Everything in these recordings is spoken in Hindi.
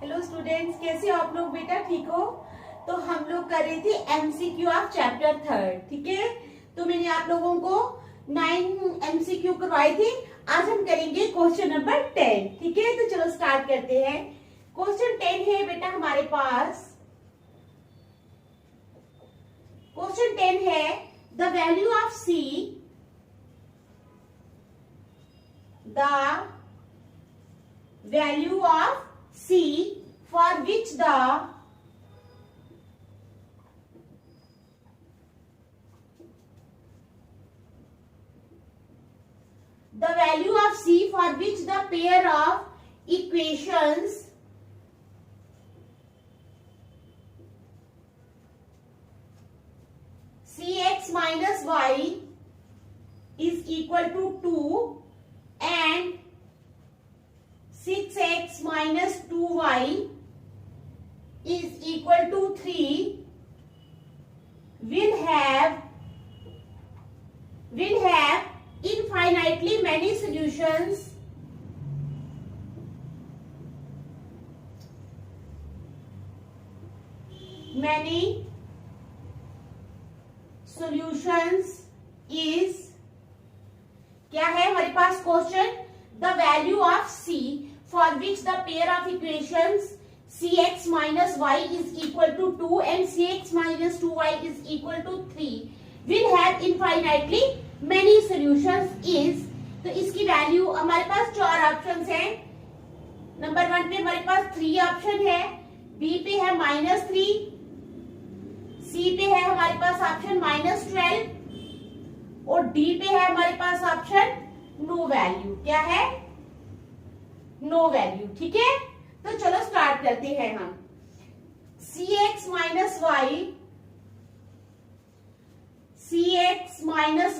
हेलो स्टूडेंट्स, कैसे हो आप लोग? बेटा ठीक हो? तो हम लोग कर रहे थे एमसीक्यू ऑफ चैप्टर 3, ठीक है। तो मैंने आप लोगों को 9 एमसीक्यू करवाए थे। आज हम करेंगे क्वेश्चन नंबर 10, ठीक है। तो चलो स्टार्ट करते हैं। क्वेश्चन 10 है बेटा हमारे पास। क्वेश्चन 10 है द वैल्यू ऑफ सी, द value of C for which the value of C for which the pair of equations Cx minus y is equal to 2 and 6x minus 2y is equal to 3 will have infinitely many solutions is क्या है हमारे पास question? The value of C for which the pair of equations cx minus y is equal to 2 and cx minus 2y is equal to 3 will have infinitely many solutions is। तो इसकी वैल्यू हमारे पास 4 ऑप्शंस हैं। नंबर 1 पे हमारे पास 3 ऑप्शन है, बी पे है -3, सी पे है हमारे पास ऑप्शन -12 और डी पे है हमारे पास ऑप्शन नो वैल्यू। क्या है? नो वैल्यू, ठीक है। तो चलो स्टार्ट करते हैं हम। cx माइनस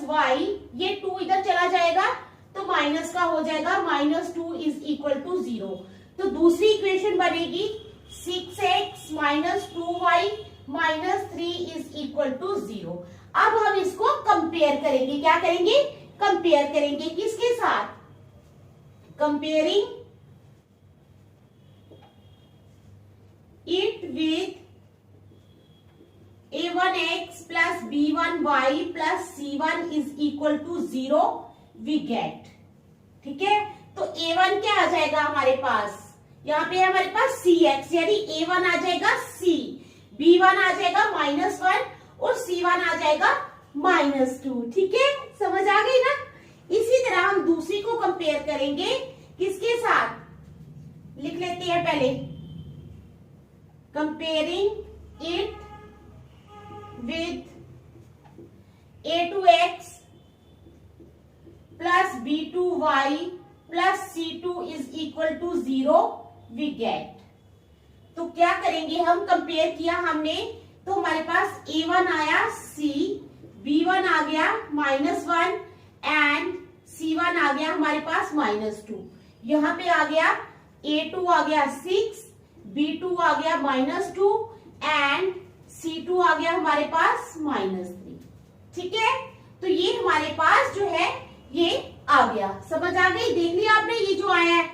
वाई, ये 2 इधर चला जाएगा तो माइनस का हो जाएगा, -2 इज इक्वल टू 0। तो दूसरी इक्वेशन बनेगी 6x minus 2y minus 3 is equal to 0। अब हम इसको कंपेयर करेंगे। क्या करेंगे? कंपेयर करेंगे। किसके साथ? Comparing it with a1x plus b1y plus c1 is equal to 0 we get, ठीक है। तो a1 क्या आ जाएगा हमारे पास? यहाँ पे हमारे पास cx यानी a1 आ जाएगा c, b1 आ जाएगा -1 और c1 आ जाएगा -2, ठीक है। समझ आ गई ना? इसी तरह हम दूसरी को कंपेयर करेंगे। किसके साथ? लिख लेते हैं पहले। Comparing it with a2x plus b2y plus c2 is equal to 0 we get। तो क्या करेंगे हम? कंपेयर किया हमने तो हमारे पास a1 आया c, b1 आ गया -1 एंड c1 आ गया हमारे पास -2। यहाँ पे आ गया a2 आ गया 6, B2 आ गया -2 एंड C2 आ गया हमारे पास -3, ठीक है। तो ये हमारे पास जो है ये आ गया। समझ आ गई? देख लिया आपने? ये जो आया है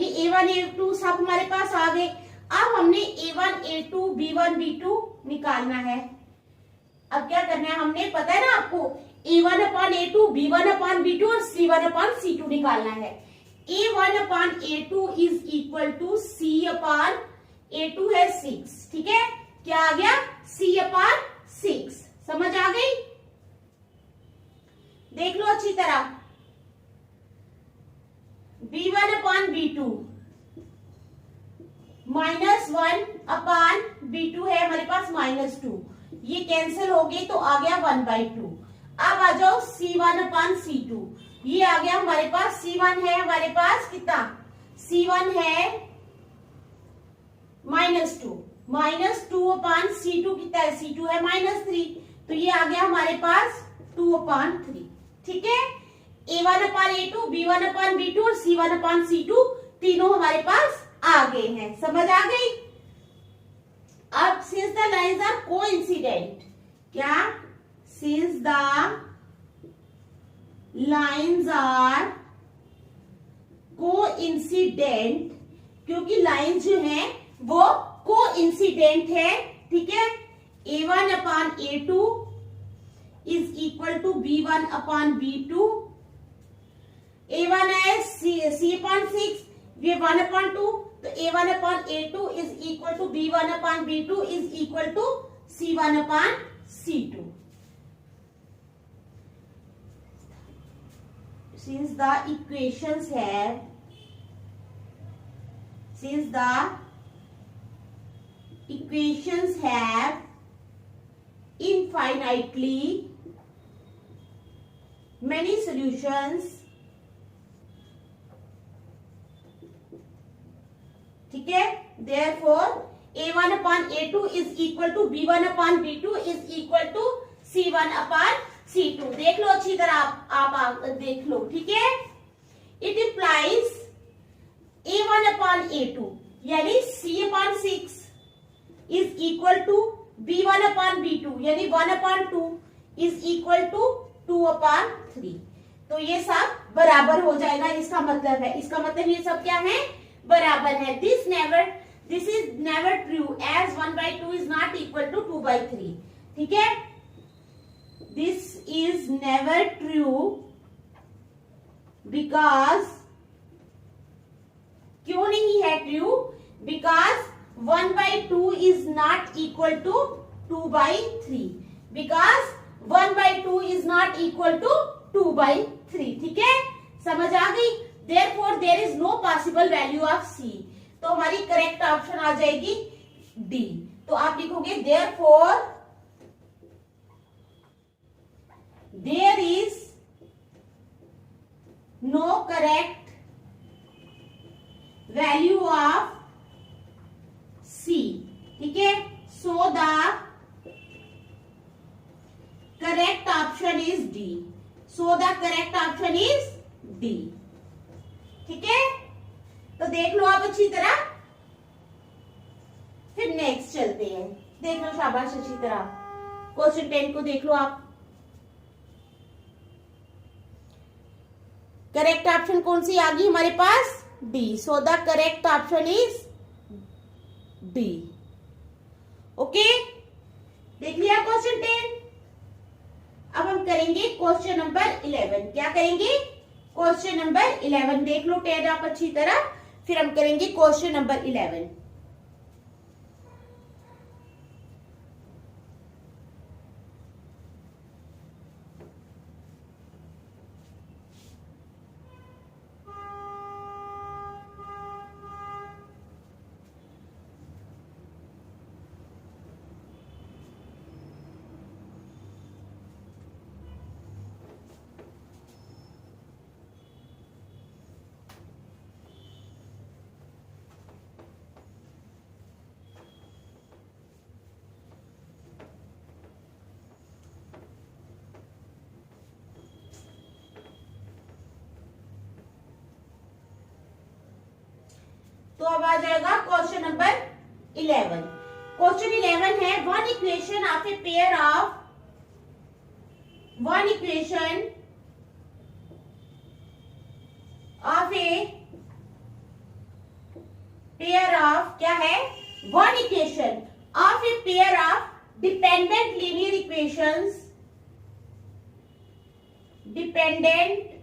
ये A1 A2 सब हमारे पास आ गए। अब हमने A1 A2 B1 B2 निकालना है। अब क्या करना है हमने? पता है ना आपको, A1 upon A2 B1 upon B2 और C1 अपॉन C2 निकालना है। A1 upon A2 is equal to C upon A2 है 6, ठीक है। क्या आ गया? C upon 6। समझ आ गई? देख लो अच्छी तरह। B1 upon B2 -1 upon B2 है हमारे पास -2, ये कैंसिल हो गई तो आ गया 1/2। अब आ जाओ C1 अपॉन C2, ये आ गया हमारे पास C1 है हमारे पास कितना? C1 है -2 अपॉन C2 कितना है? C2 है -3, तो ये आ गया हमारे पास 2/3, ठीक है। A1 upon A2 B1 upon B2 और C1 अपॉन C2 तीनों हमारे पास आ गए हैं। समझ आ गई? अब since the lines are coincident, क्या? Since the lines are coincident क्योंकि लाइंस जो हैं वो कोइंसिडेंट है, ठीक है। A1 upon A2 is equal to B1 upon B2। A1 है C अपॉन 6, ये 1 अपॉन 2, तो A1 upon A2 is equal to B1 upon B2 is equal to C1 upon C2। Since the equations have infinitely many solutions, ठीक है, therefore A1 upon A2 is equal to B1 upon B2 is equal to C1 upon C2। देख लो अच्छी तरह, आप देख लो, ठीक है। It implies A1 upon A2 यानी C upon 6 is equal to B1 upon B2 यानी 1 upon 2 is equal to 2 upon 3। तो ये सब बराबर हो जाएगा, इसका मतलब है, इसका मतलब ये सब क्या है, बराबर है। This is never true as 1/2 is not equal to 2/3, ठीक है। This is never true because, क्यों नहीं है true? Because 1/2 is not equal to 2/3, because 1/2 is not equal to 2/3, ठीक है, समझ आ गई। Therefore there is no possible value of C, तो हमारी करेक्ट ऑप्शन आ जाएगी D। तो आप लिखोगे therefore there is no correct value of C, ठीक है। So the correct option is D, so the correct option is D, ठीक है। तो देख लो आप अच्छी तरह, फिर नेक्स्ट चलते हैं। देख लो शाबाश अच्छी तरह, क्वेश्चन 10 को देख लो आप। करेक्ट ऑप्शन कौन सी आ गई हमारे पास, D. So the correct option is D. Okay, देख लिया क्वेश्चन 10। अब हम करेंगे क्वेश्चन नंबर 11। क्या करेंगे, क्वेश्चन नंबर 11। देख लो 10 आप अच्छी तरह, फिर हम करेंगे क्वेश्चन नंबर 11। तो अब आ जाएगा क्वेश्चन नंबर 11। क्वेश्चन 11 है one equation of a pair of क्या है, one equation of a pair of dependent linear equations, dependent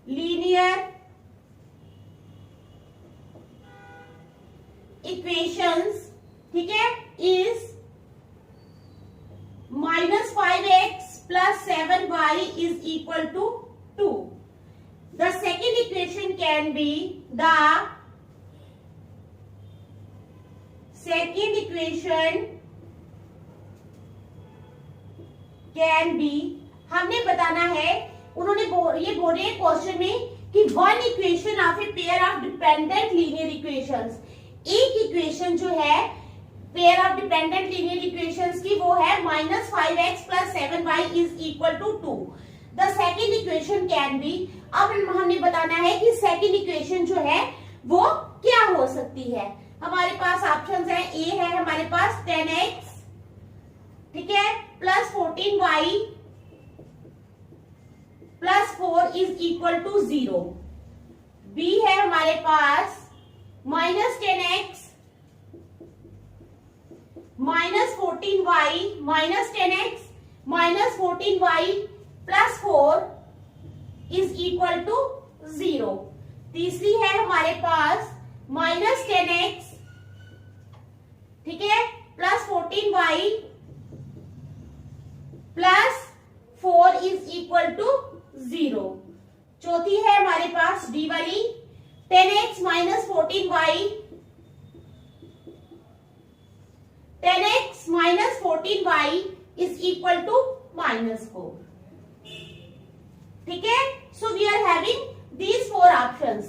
linear equations, ठीक है, is -5x plus 7y is equal to 2. The second equation can be हमने बताना है, उन्होंने ये बोले क्वेश्चन में कि one equation of a pair of dependent linear equations, एक इक्वेशन जो है pair of dependent linear equations की वो है -5x plus 7y is equal to 2. The second equation can be, अब हमने बताना है कि सेकेंड इक्वेशन जो है वो क्या हो सकती है। हमारे पास ऑप्शंस है, ए है हमारे पास 10x, ठीक है, plus 14y plus 4 is equal to 0। b है हमारे पास -10x -14y -10x -14y plus 4 is equal to 0। तीसरी है हमारे पास -10x, ठीक है, plus 14y plus 4 is equal to 0। चौथी है हमारे पास डी वाली 10x -14y 10x -14y is equal to -4। ठीक है, so we are having these 4 options.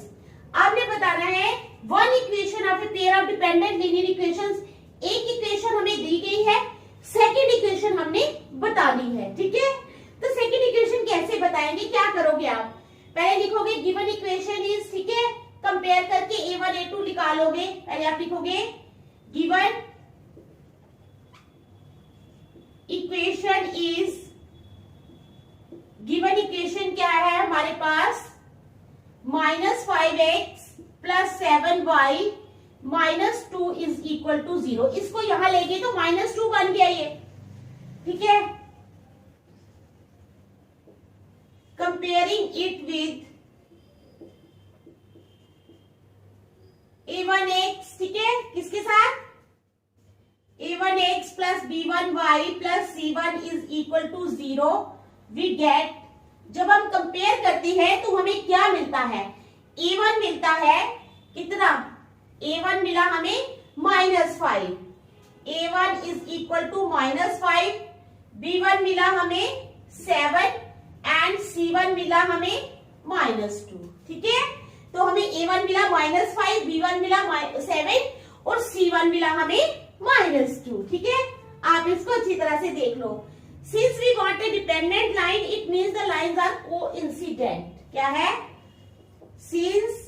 आपने बताना है one equation of a pair of dependent linear equations. एक इक्वेशन हमें दी गई है, सेकंड इक्वेशन हमने बतानी है। ठीक है, तो सेकंड इक्वेशन कैसे बताएंगे, क्या करोगे आप? पहले लिखोगे गिवन इक्वेशन इज, ठीक है, कंपेयर करके a1 a2 निकालोगे। पहले आप लिखोगे given equation is, given equation क्या है हमारे पास, -5x plus 7y -2 is equal to 0। इसको यहां लेंगे तो -2 बन गया ये। ठीक है, कंपेयरिंग इट विद a1x, ठीक है, किसके साथ, a1x plus b1y plus c1 is equal to 0। We get, जब हम कंपेयर करते हैं तो हमें क्या मिलता है, a1 मिलता है कितना, a1 मिला हमें -5, a1 is equal to -5, b1 मिला हमें 7 एंड c1 मिला हमें -2। ठीक है, तो हमें a1 मिला -5, b1 मिला 7 और c1 मिला हमें -2। ठीक है, आप इसको अच्छी तरह से देख लो। Since we want a dependent line, it means the lines are coincident. क्या है, since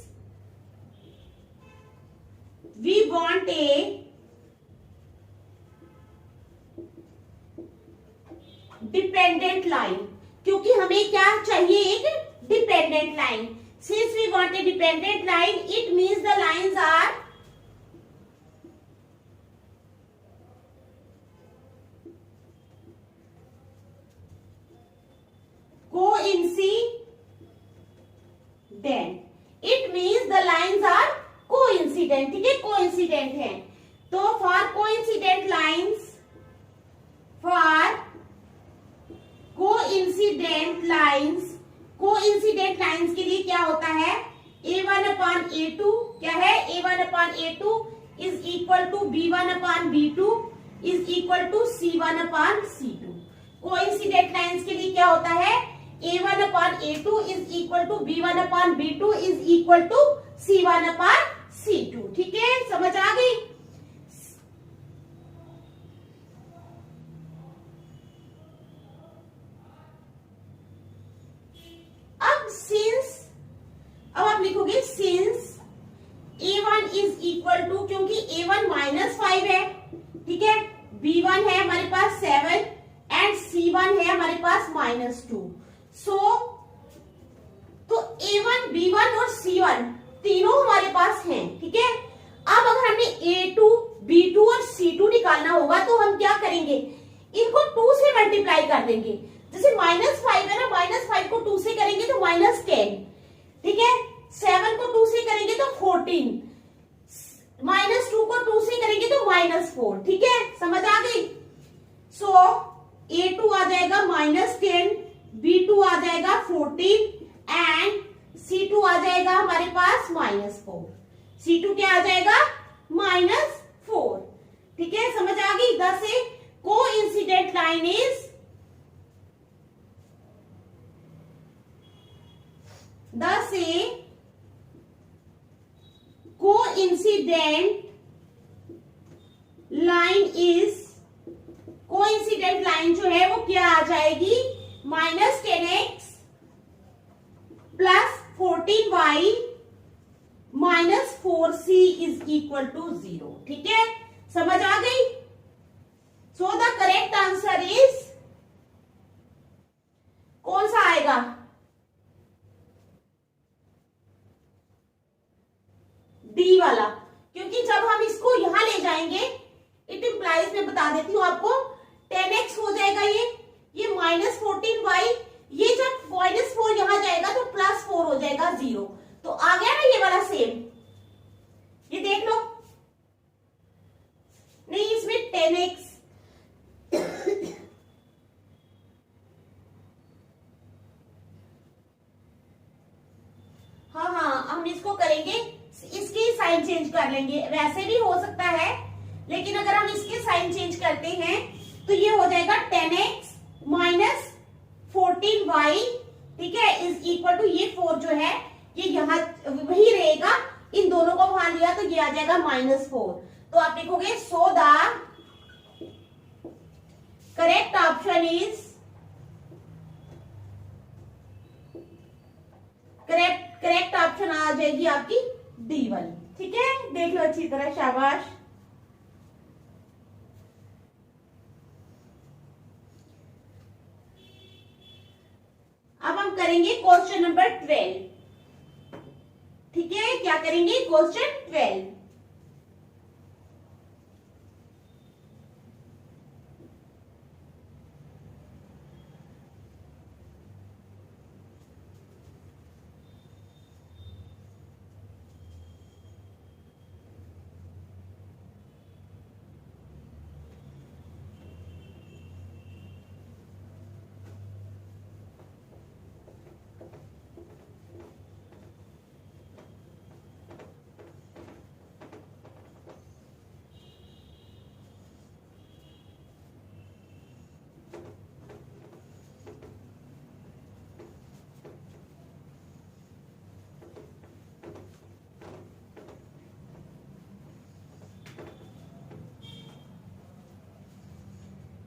we want a dependent line, क्योंकि हमें क्या चाहिए, एक dependent line. Since we want a dependent line, it means the lines are coincident. It means the lines are coincident. ठीक है, कोइंसिडेंट है। तो for coincident lines, for coincident lines, coincident lines के लिए क्या होता है, a1/a2, क्या है, a1/a2 is equal to b1/b2 is equal to c1/c2। Coincident lines के लिए क्या होता है, a1/a2 is equal to b1/b2 is equal to c1/c2। ठीक है, समझ आ गई? अब आप लिखोगे since a1 is equal to, क्योंकि a1 -5 है, ठीक है, b1 है हमारे पास 7 एंड c1 है हमारे पास -2। सो तो a1, b1 और c1 तीनों हमारे पास हैं। ठीक है, अब अगर हमें a2, b2 और c2 निकालना होगा तो हम क्या करेंगे, इनको 2 से मल्टीप्लाई कर देंगे। जैसे -5 है ना, -5 को 2 से करेंगे तो -10, ठीक है, 7 को 2 से करेंगे तो 14, -2 को 2 से करेंगे तो -4। ठीक है, समझ आ गई? सो a2 आ जाएगा -10, b2 आ जाएगा 14 एंड c2 आ जाएगा हमारे पास -4। c2 क्या आ जाएगा, -4। ठीक है, समझ आ गई? thus a coincident line is, thus a coincident line is, coincident line जो है वो क्या आ जाएगी, -10x plus 14y -4c is equal to 0। ठीक है, समझ आ गई? सो द करेक्ट आंसर इज, कौन सा आएगा, डी वाला, क्योंकि जब हम इसको यहां ले जाएंगे इट इंप्लाइज, मैं बता देती हूँ आपको, 10x हो जाएगा ये -14y, ये जब -4 यहां जाएगा तो +4 हो जाएगा 0, तो आ गया ना ये वाला सेम, ये देख लो, नहीं इसमें 10x हाँ हम इसको करेंगे, इसकी साइन चेंज कर लेंगे, वैसे भी हो सकता है, लेकिन अगर हम इसके साइन चेंज करते हैं तो ये हो जाएगा 10x -14y, ठीक है, इज इक्वल टू, ये 4 जो है ये यहां वही रहेगा, इन दोनों को वहां लिया तो ये आ जाएगा -4, तो आप लिखोगे so the correct option is, correct option आ जाएगी आपकी डी वाली, ठीक है, देख लो अच्छी तरह, शाबाश। अब हम करेंगे क्वेश्चन नंबर 12, ठीक है, क्या करेंगे, question 12।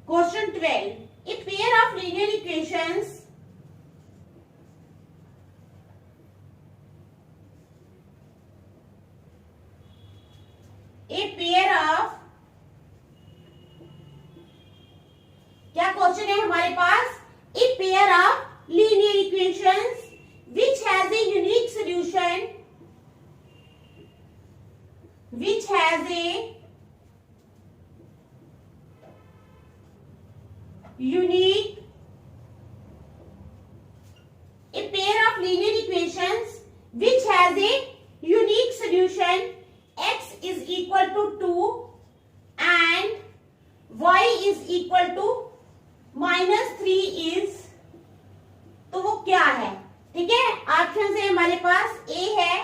Question 12. A pair of linear equations क्या क्वेश्चन है हमारे पास, a pair of linear equations which has a unique solution, which has a unique, a pair of linear equations which has a unique solution, x is equal to 2 and y is equal to -3 is, तो वो क्या है, ठीक है, ऑप्शन है हमारे पास, ए है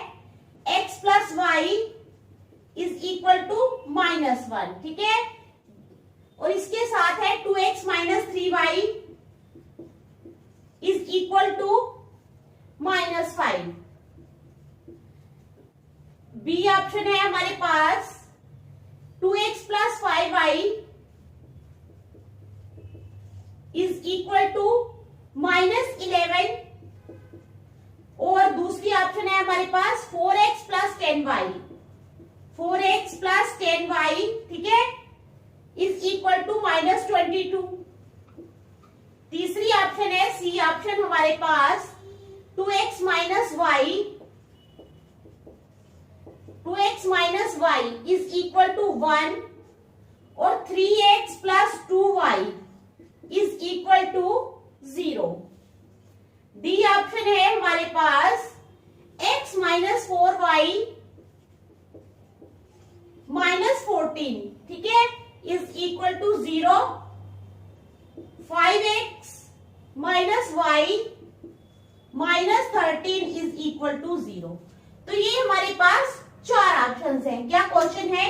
x plus y is equal to -1, ठीक है, और इसके साथ है 2x minus 3y is equal to -5। B option है हमारे पास 2x plus 5y is equal to -11, और दूसरी ऑप्शन है हमारे पास 4x plus 10y, 4x plus 10y, ठीक है, इज इक्वल टू -22। तीसरी ऑप्शन है सी ऑप्शन हमारे पास 2x minus y, 2x minus y is equal to 1, और 3x plus 2y is equal to 0। D option है हमारे पास x माइनस 4y माइनस 14, ठीक है, is equal to 0, 5x minus y minus 13 is equal to 0। तो ये हमारे पास 4 ऑप्शंस हैं। क्या क्वेश्चन है,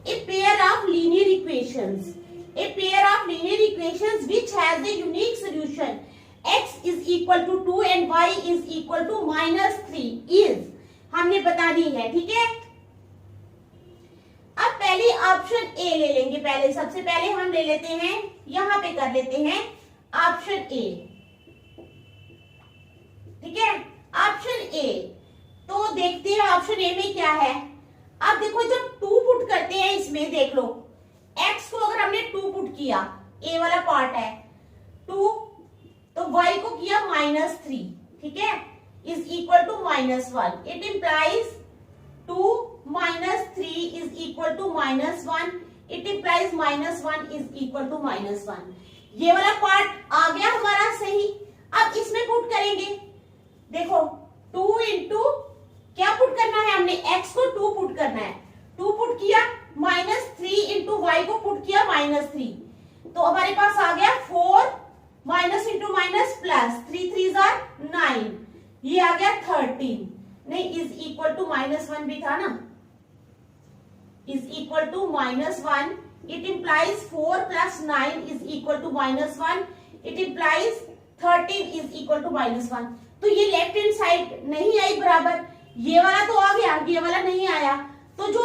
a pair of linear equations, a pair of linear equations which has a unique solution x is equal to 2 and y is equal to -3 is, हमने बतानी है, ठीक है। अब पहले ऑप्शन ए ले लेंगे, पहले सबसे पहले हम ले लेते हैं, यहां पे कर लेते हैं ऑप्शन ए, ठीक है, ऑप्शन ए। तो देखते हैं ऑप्शन ए में क्या है। अब देखो जब 2 पुट करते हैं इसमें, देख लो x को अगर हमने 2 पुट किया, ए वाला पार्ट है 2, तो y को किया -3, ठीक है, is equal to -1। It implies 2 minus 3 is equal to -1. It implies -1 is equal to -1. ये वाला पार्ट आ गया हमारा सही। अब इसमें पुट करेंगे, देखो 2 इंटू क्या पुट करना है हमने, x को 2 पुट करना है, 2 पुट किया, -3 इंटू वाई को पुट किया -3, तो हमारे पास आ गया 4 minus into minus plus 3 3 jar 9, ये आ गया 13, नहीं इज इक्वल टू -1 भी था ना, is equal to -1. It implies 4 plus 9 is equal to -1. It implies 13 is equal to -1. तो ये लेफ्ट हैंड साइड नहीं आई बराबर, ये वाला तो आ गया, ये वाला नहीं आया, तो जो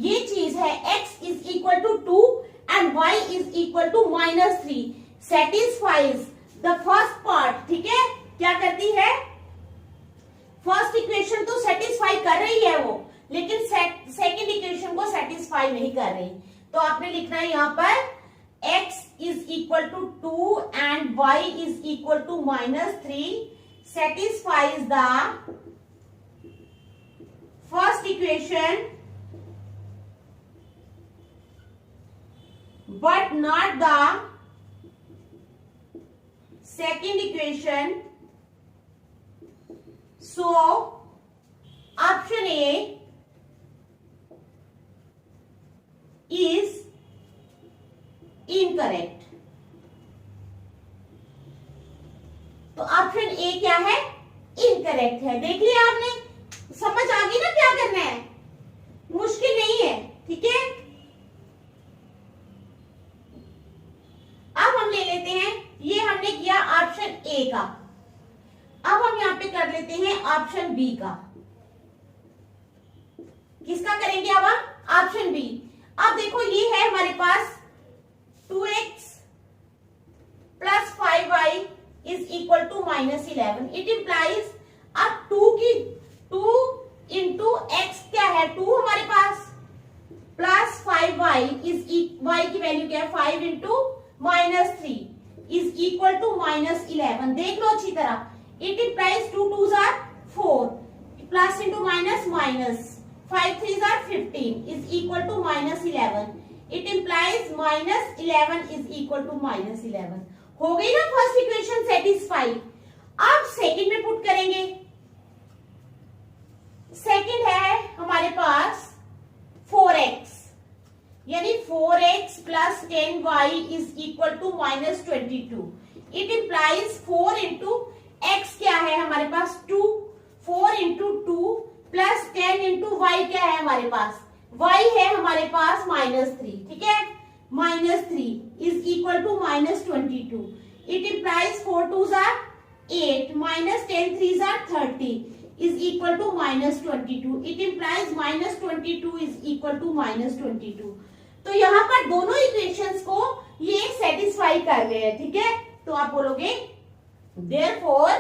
ये चीज है x is equal to 2 and y is equal to -3 satisfies the first part. ठीक है, क्या करती है, फर्स्ट इक्वेशन तो सेटिस्फाई कर रही है वो, लेकिन सेकंड इक्वेशन को सेटिस्फाई नहीं कर रही. तो आपने लिखना है यहाँ पर x is equal to 2 and y is equal to -3 satisfies the first equation but not the second equation. So option A is incorrect. तो ऑप्शन ए क्या है, इनकरेक्ट है. देख लिया आपने, समझ आ गई ना क्या करना है, मुश्किल नहीं है. ठीक है, अब हम ले लेते हैं, ये हमने किया ऑप्शन ए का, अब हम यहां पे कर लेते हैं ऑप्शन बी का. किसका करेंगे अब हम, ऑप्शन बी. अब देखो ये है हमारे पास 2x plus 5y is equal to -11. It implies अब 2 इंटू एक्स क्या है, 2 हमारे पास, प्लस 5y इज y की वैल्यू क्या है 5 इंटू -3 इज इक्वल टू -11. देख लो अच्छी तरह, इट इंप्लाइज 2 2 जार 4 प्लस इंटू माइनस माइनस 5 3 जार 15 is equal to -11. It implies -11 is equal to -11. हो गई ना फर्स्ट इक्वेशन सेटिस्फाई. अब सेकंड में पुट करेंगे. सेकंड है हमारे पास 4x, यानी 4x plus 10y is equal to -22. It implies 4 into x क्या है हमारे पास 2, 4 इंटू 2 प्लस 10 इंटू वाई क्या है हमारे पास, y है हमारे पास -3. ठीक है, -3 is equal to -22. It implies 4 2 जार 8 -10 3 जार 30 is equal to -22. It implies -22 is equal to -22. तो यहाँ पर दोनों इक्वेशंस को ये सेटिस्फाई कर रहे हैं. ठीक है, तो आप बोलोगे therefore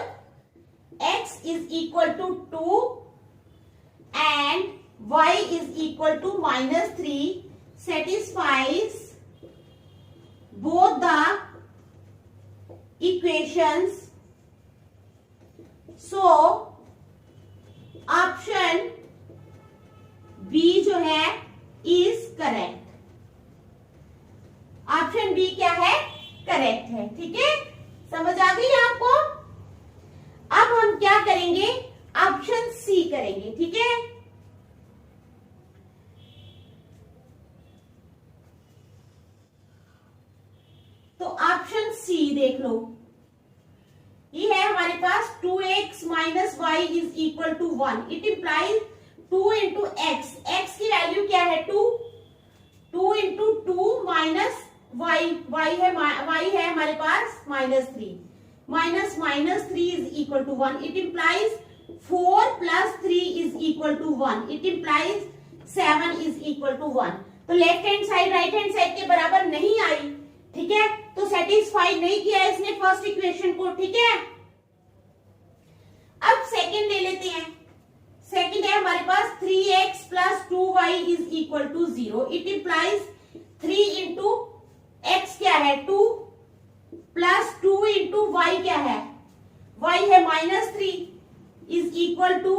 x is equal to 2 and y is equal to -3 satisfies both the equations. So option B जो है is correct. ऑप्शन बी क्या है, करेक्ट है. ठीक है, समझ आ गई आपको. अब हम क्या करेंगे, ऑप्शन सी करेंगे. ठीक है, तो ऑप्शन सी देख लो, ये है हमारे पास 2x minus y is equal to 1. It implies 2 into x, x की वैल्यू क्या है 2, 2 इंटू 2 माइनस वाई, वाई है हमारे पास -3, -3 is equal to 1. It implies 4 plus 3 is equal to 1. It implies 7 is equal to 1. तो left hand side right hand side के बराबर नहीं आई. ठीक है, तो सेटिस्फाई नहीं किया इसने फर्स्ट इक्वेशन को. ठीक है, अब सेकंड ले लेते हैं. सेकंड है हमारे पास 3x plus 2y is equal to 0. It implies 3 into x क्या है 2 प्लस 2 इंटू y क्या है, y है -3 is equal to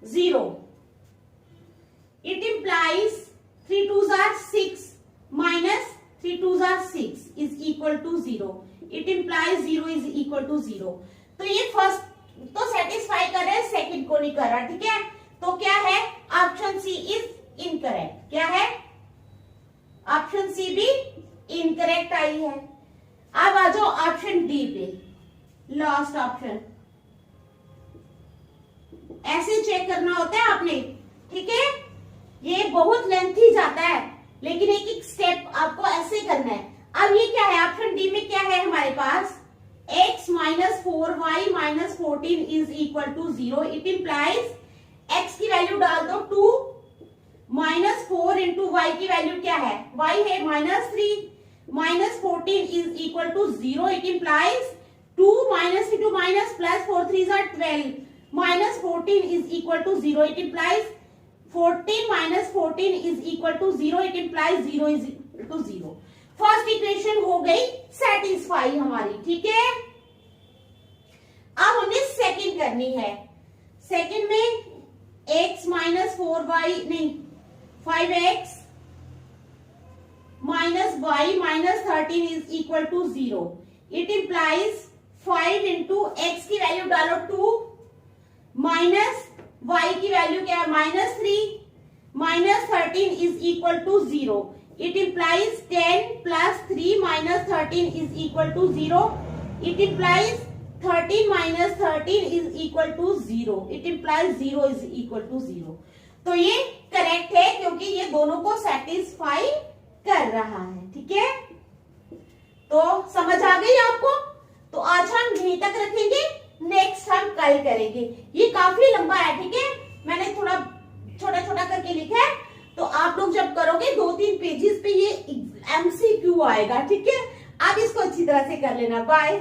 0. It implies 3 2s are 6 minus 3 2s are 6 is equal to 0. It implies 0 is equal to 0. तो ये फर्स्ट तो सेटिस्फाई कर रहे हैं, सेकंड को नहीं कर रहा, ठीक है। तो क्या है, ऑप्शन सी इज इनकरेक्ट। क्या है, ऑप्शन सी भी इनकरेक्ट आई है। अब आ जाओ ऑप्शन डी पे, लास्ट ऑप्शन। ऐसे चेक करना होता है आपने, ठीक है। ये बहुत लेंथी जाता है, लेकिन एक एक स्टेप आपको ऐसे करना है। अब ये क्या है, ऑप्शन डी में क्या है हमारे पास, x minus 4y minus 14 is equal to 0। It implies x की वैल्यू डाल दो 2 माइनस 4 इंटू y की वैल्यू क्या है, y है minus 3 minus 14 is equal to 0। It implies 2 minus into minus plus 4 3 or 12 minus 14 is equal to 0। It implies 14 minus 14 is equal to 0। It implies 0 is equal to 0। First equation हो गई सेटिस्फाई हमारी, ठीक है। अब हमें सेकंड करनी है। सेकंड में x माइनस 4y नहीं 5x minus y minus 13 is equal to 0। It implies 5 into x की वैल्यू डालो 2 माइनस y की वैल्यू क्या है minus 3 minus 13 is equal to 0। It implies 10 plus 3 minus 13 is equal to 0. It implies 13 minus 13 is equal to 0. It implies 0 is equal to 0. तो ये करेक्ट है क्योंकि ये दोनों को सेटिस्फाई कर रहा है, ठीक है। तो समझ आ गई आपको। तो आज हम यहीं तक रखेंगे, नेक्स्ट हम कल करेंगे। ये काफी लंबा है, ठीक है। मैंने थोड़ा छोटा छोटा करके लिखा है, तो आप लोग जब करोगे 2-3 पेजेस पे ये MCQ आएगा, ठीक है। आप इसको अच्छी तरह से कर लेना। बाय।